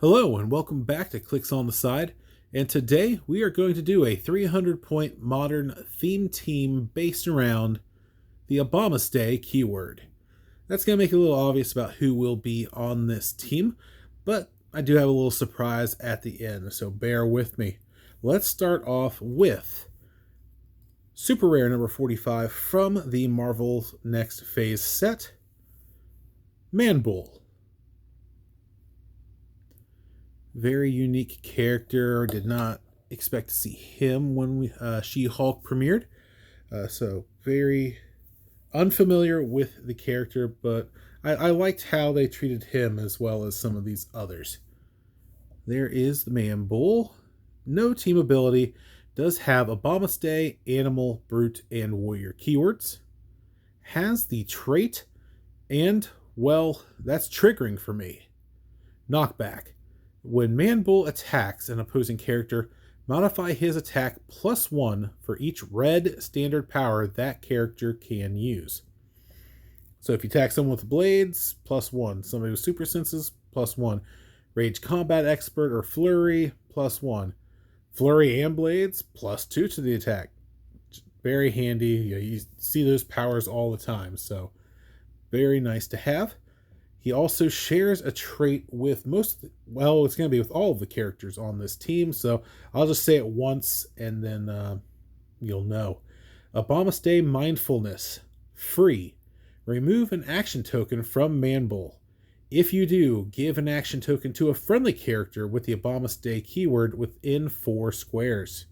Hello and welcome back to Clicks on the Side. And today we are going to do a 300-point modern theme team based around the Abomaste keyword. That's going to make it a little obvious about who will be on this team, but I do have a little surprise at the end, so bear with me. Let's start off with Super Rare number 45 from the Marvel's Next Phase set, Man-Bull. Very unique character. Did not expect to see him when She-Hulk premiered. So very unfamiliar with the character, but I liked how they treated him as well as some of these others. There is the Man-Bull. No team ability. Does have Abomaste, Animal, Brute, and Warrior keywords. Has the trait, and, well, that's triggering for me. Knockback. When Man-Bull attacks an opposing character, modify his attack +1 for each red standard power that character can use. So if you attack someone with blades, +1. Somebody with super senses, +1. Rage combat expert or flurry, +1. Flurry and blades, +2 to the attack. Very handy. You see those powers all the time, so very nice to have. He also shares a trait with it's going to be with all of the characters on this team, so I'll just say it once and then you'll know. Abomaste Mindfulness. Free. Remove an action token from Man-Bull. If you do, give an action token to a friendly character with the Abomaste keyword within 4 squares.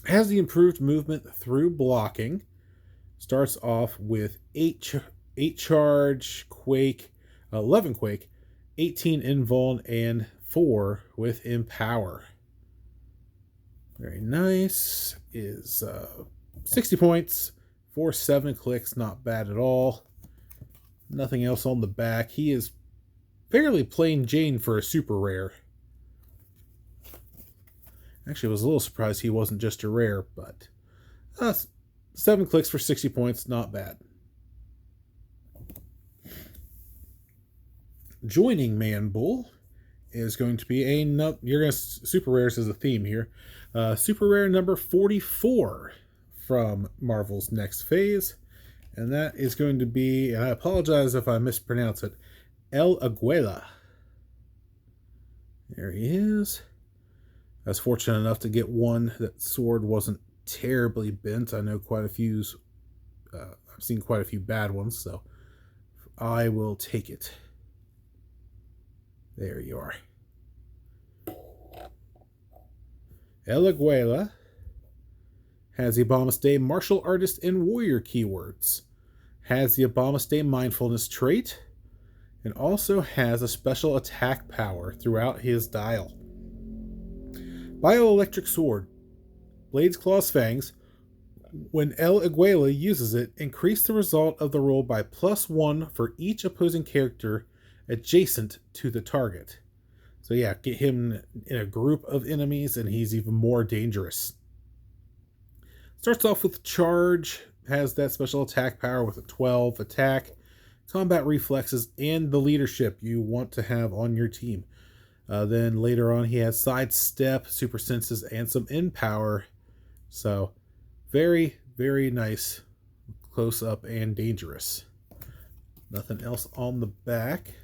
Has the improved movement through blocking. Starts off with 8 charge, quake, 11 quake, 18 invuln, and 4 with empower. Very nice. Is 60 points, 7 clicks, not bad at all. Nothing else on the back. He is fairly plain Jane for a super rare. Actually, I was a little surprised he wasn't just a rare, but 7 clicks for 60 points, not bad. Joining Man-Bull is going to be super rares as a theme here. Super rare number 44 from Marvel's Next Phase, and that is going to be, and I apologize if I mispronounce it, El Aguila. There he is. I was fortunate enough to get one that sword wasn't terribly bent. I know I've seen quite a few bad ones, so I will take it. There you are. El Aguila has the Abomaste Martial Artist and Warrior keywords. Has the Abomaste Mindfulness trait. And also has a special attack power throughout his dial. Bioelectric Sword. Blades, Claws, Fangs. When El Aguila uses it, increase the result of the roll by +1 for each opposing character adjacent to the target. So yeah, get him in a group of enemies and he's even more dangerous. Starts off with charge, has that special attack power with a 12 attack, combat reflexes, and the leadership you want to have on your team. Then later on he has sidestep, super senses, and some empower. So very, very nice, close up and dangerous. Nothing else on the back.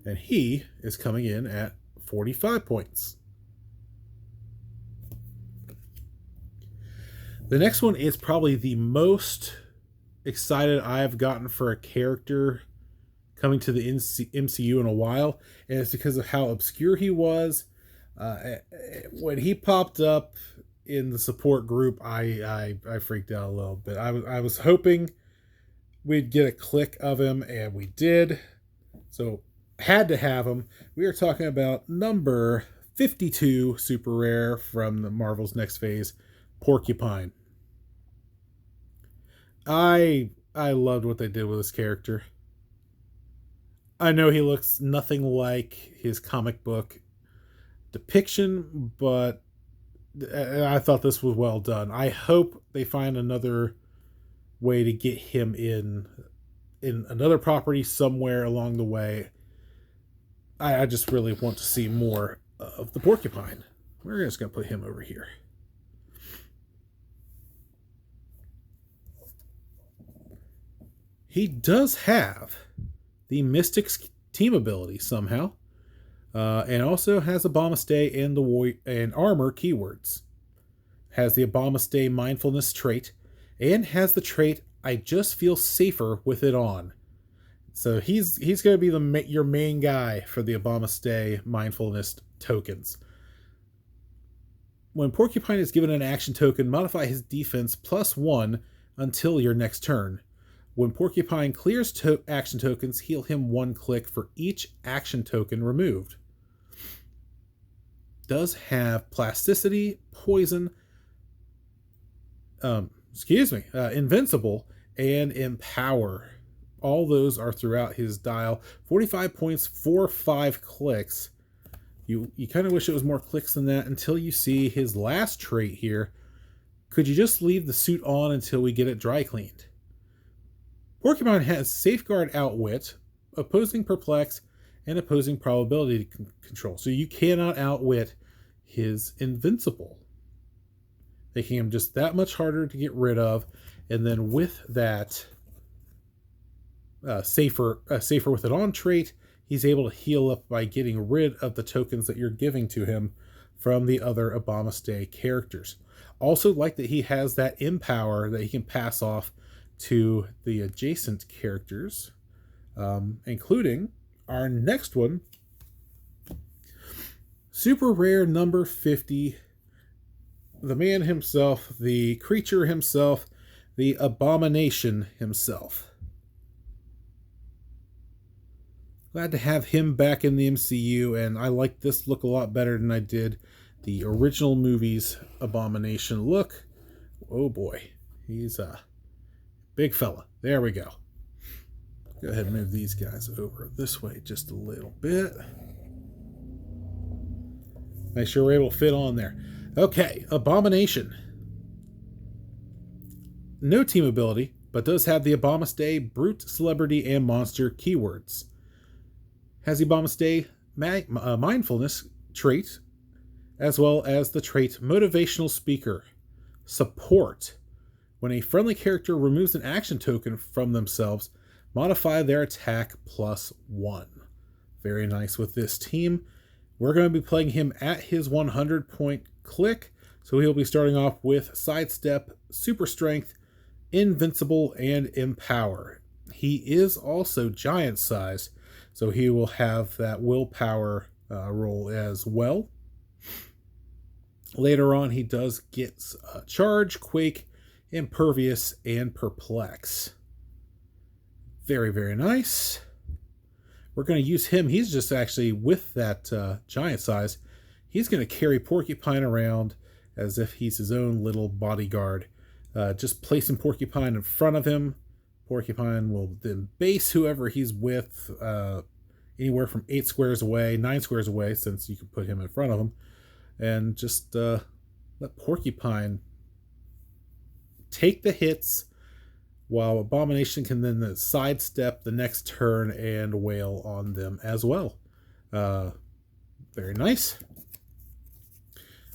And he is coming in at 45 points. The next one is probably the most excited I've gotten for a character coming to the MCU in a while, and it's because of how obscure he was. When he popped up in the support group, I freaked out a little bit. I was hoping we'd get a click of him, and we did. So had to have him. We are talking about number 52 super rare from the Marvel's Next Phase, Porcupine. I loved what they did with this character. I know he looks nothing like his comic book depiction, but I thought this was well done. I hope they find another way to get him in in another property somewhere along the way. I just really want to see more of the porcupine. We're just going to put him over here. He does have the Mystic's team ability somehow, and also has Abomaste and and armor keywords. Has the Abomaste mindfulness trait, and has the trait I just feel safer with it on. So he's going to be your main guy for the Abomaste mindfulness tokens. When Porcupine is given an action token, modify his defense +1 until your next turn. When Porcupine clears action tokens, heal him 1 click for each action token removed. Does have plasticity, poison, invincible, and empower. All those are throughout his dial. 45 points for 5 clicks. You kind of wish it was more clicks than that until you see his last trait here. Could you just leave the suit on until we get it dry cleaned? Porcupine has Safeguard Outwit, Opposing Perplex, and Opposing Probability Control. So you cannot outwit his Invincible, making him just that much harder to get rid of. And then with that safer with it on trait, he's able to heal up by getting rid of the tokens that you're giving to him from the other Abomaste characters. Also like that he has that Empower that he can pass off to the adjacent characters, including our next one, super rare number 50, the man himself, the creature himself, the Abomination himself. Glad to have him back in the MCU, and I like this look a lot better than I did the original movie's Abomination look. Oh boy, he's a big fella. There we go. Go ahead and move these guys over this way just a little bit. Make sure we're able to fit on there. Okay, Abomination. No team ability, but does have the Abomaste, Brute, Celebrity, and Monster keywords. Has the Abomaste Mindfulness trait, as well as the trait Motivational Speaker. Support. When a friendly character removes an action token from themselves, modify their attack +1. Very nice with this team. We're going to be playing him at his 100 point click, so he'll be starting off with Sidestep, Super Strength, Invincible, and Empower. He is also giant size, so he will have that willpower roll as well. Later on, he does get Charge, Quake, Impervious, and Perplex. Very, very nice. We're going to use him. He's just actually, with that giant size, he's going to carry Porcupine around as if he's his own little bodyguard. Just placing Porcupine in front of him. Porcupine will then base whoever he's with anywhere from 8 squares away, 9 squares away, since you can put him in front of him. And just let Porcupine take the hits, while Abomination can then sidestep the next turn and wail on them as well. Very nice.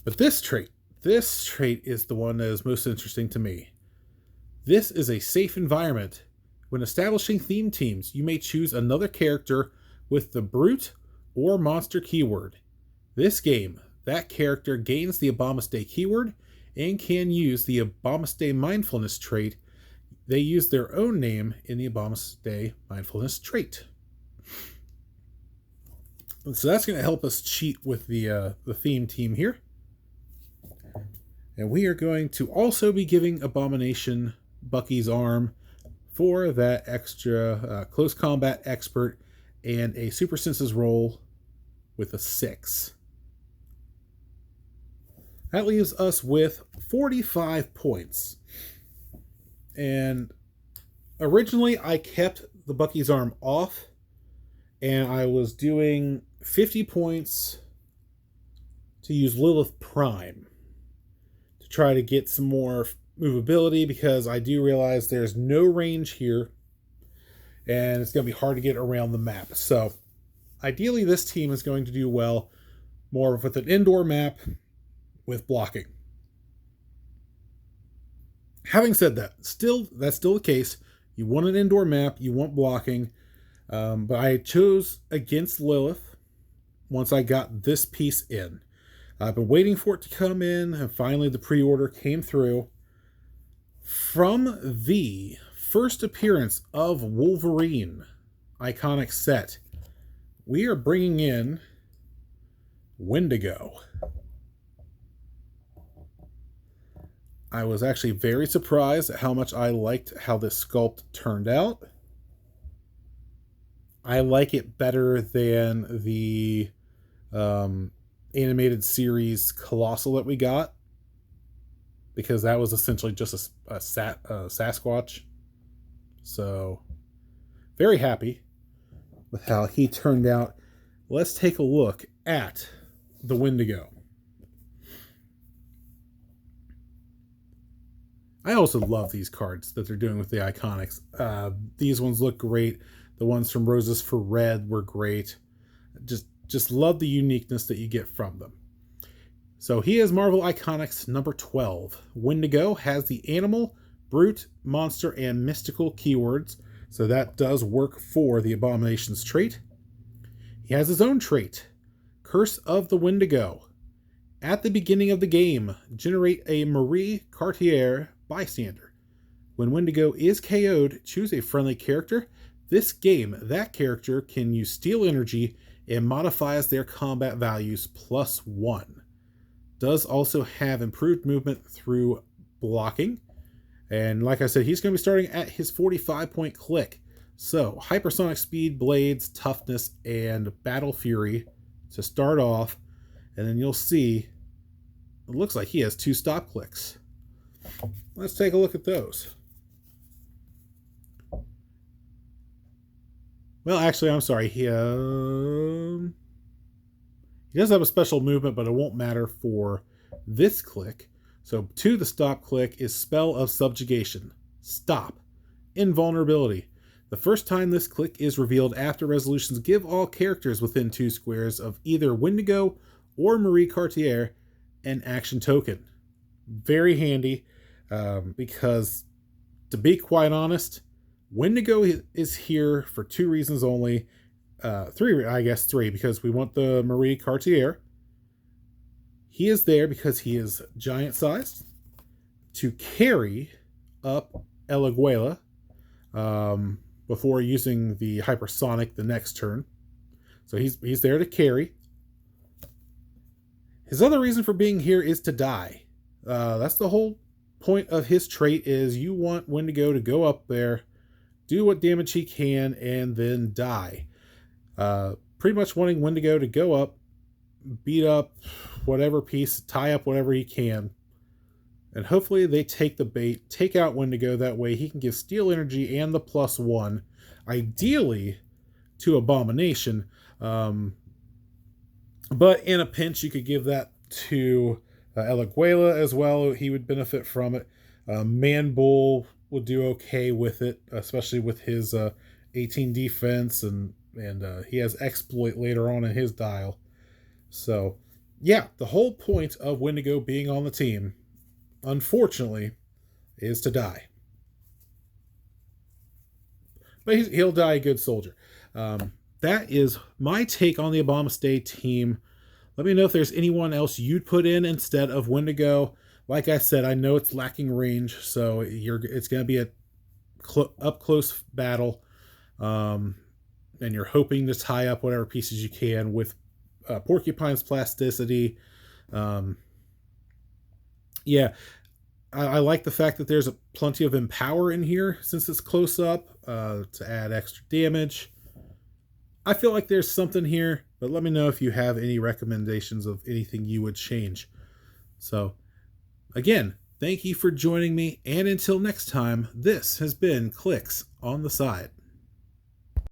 But this trait is the one that is most interesting to me. This is a safe environment. When establishing theme teams, you may choose another character with the Brute or Monster keyword. This game, that character gains the Abomaste keyword and can use the Abomaste Mindfulness trait. They use their own name in the Abomaste Mindfulness trait. And so that's going to help us cheat with the theme team here. And we are going to also be giving Abomination Bucky's arm for that extra close combat expert and a super senses roll with a 6. That leaves us with 45 points. And originally I kept the Bucky's arm off, and I was doing 50 points to use Lilith Prime to try to get some more movability, because I do realize there's no range here. and it's going to be hard to get around the map. So ideally, this team is going to do well more with an indoor map with blocking. Having said that, that's still the case. You want an indoor map, you want blocking, but I chose against Lilith once I got this piece in. I've been waiting for it to come in, and finally the pre-order came through. From the first appearance of Wolverine iconic set, we are bringing in Wendigo. I was actually very surprised at how much I liked how this sculpt turned out. I like it better than the animated series Colossal that we got, because that was essentially just a Sasquatch. So, very happy with how he turned out. Let's take a look at the Wendigo. I also love these cards that they're doing with the Iconics. These ones look great. The ones from Roses for Red were great. Just love the uniqueness that you get from them. So he is Marvel Iconics number 12. Wendigo has the animal, brute, monster, and mystical keywords. So that does work for the Abomination's trait. He has his own trait, Curse of the Wendigo. At the beginning of the game, generate a Marie Cartier bystander. When Wendigo is KO'd, choose a friendly character. This game, that character can use Steel Energy and modifies their combat values +1. Does also have improved movement through blocking. And like I said, he's going to be starting at his 45-point click. So, hypersonic speed, blades, toughness, and battle fury to start off. And then you'll see, it looks like he has 2 stop clicks. Let's take a look at those. Well, actually, I'm sorry. He does have a special movement, but it won't matter for this click. So, to the stop click is Spell of Subjugation. Stop. Invulnerability. The first time this click is revealed after resolutions, give all characters within 2 squares of either Wendigo or Marie Cartier an action token. Very handy, because, to be quite honest, Wendigo is here for 2 reasons only. 3, because we want the Marie Cartier. He is there because he is giant sized to carry up Eleguela before using the hypersonic the next turn. So he's there to carry. His other reason for being here is to die. That's the whole point of his trait, is you want Wendigo to go up there, do what damage he can, and then die. Pretty much wanting Wendigo to go up, beat up whatever piece, tie up whatever he can, and hopefully they take the bait, take out Wendigo. That way he can give Steel Energy and the +1, ideally to Abomination. But in a pinch, you could give that to Eleguela as well. He would benefit from it. Man Bull would do okay with it, especially with his 18 defense, and he has exploit later on in his dial. So, yeah, the whole point of Wendigo being on the team, unfortunately, is to die. But he'll die a good soldier. That is my take on the Abomaste team. Let me know if there's anyone else you'd put in instead of Wendigo. Like I said, I know it's lacking range, so it's going to be a up-close battle. And you're hoping to tie up whatever pieces you can with Porcupine's plasticity. Yeah, I like the fact that there's plenty of Empower in here since it's close up to add extra damage. I feel like there's something here, but let me know if you have any recommendations of anything you would change. So, again, thank you for joining me, and until next time, this has been Clicks on the Side.